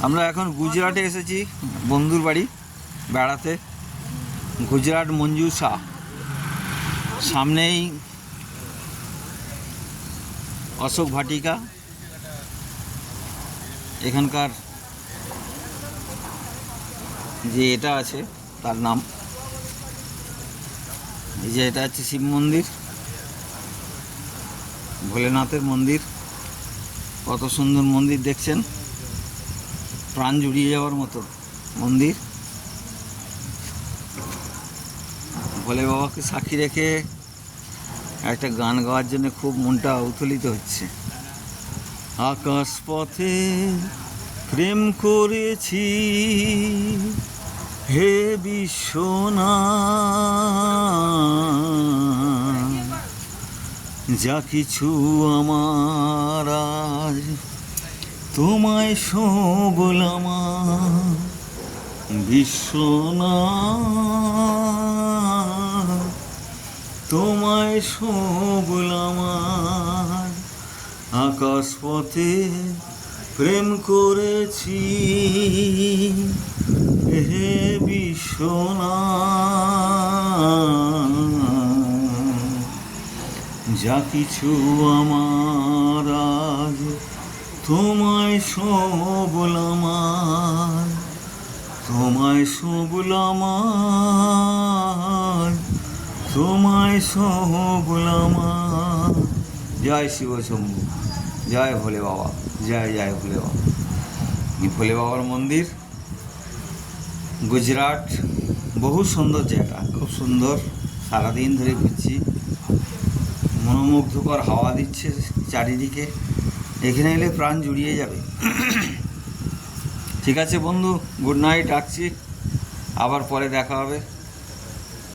আমরা এখন গুজরাটে এসেছি বন্ধুর বাড়ি বেড়াতে। গুজরাট মঞ্জু শাহ, সামনেই অশোক ভাটিকা। এখানকার যে এটা আছে তার নাম, এই যে এটা হচ্ছে শিব মন্দির, ভোলেনাথের মন্দির। কত সুন্দর মন্দির দেখছেন, প্রাণ জুড়িয়ে যাওয়ার মতো মন্দির। ভোলে বাবাকে সাক্ষী রেখে একটা গান গাওয়ার জন্য খুব মনটা উত্তোলিত হচ্ছে। আকাশ পথে প্রেম করেছি হে বিশ্বনাথ, যা কিছু আমার আজ তোমায় সবলাম বিশ্বনাথ, তোমায় সবলাম। আকাশ পথে প্রেম করেছি হে বিশ্বনাথ, যা কিছু আমার আজ তোমায় সবলাম, তোমায় সবলাম, তোমায় সবলাম। জয় শিব শম্ভু, জয় ভোলে বাবা, জয় জয় ভোলে বাবা। ভোলে বাবার মন্দির গুজরাট, বহু সুন্দর জায়গা, খুব সুন্দর। সারাদিন ধরে ঘুরছি, মনোমুগ্ধকর হাওয়া দিচ্ছে চারিদিকে। এখানে এলে প্রাণ জুড়িয়ে যাবে। ঠিক আছে বন্ধু, গুড নাইট, রাখছি, আবার পরে দেখা হবে।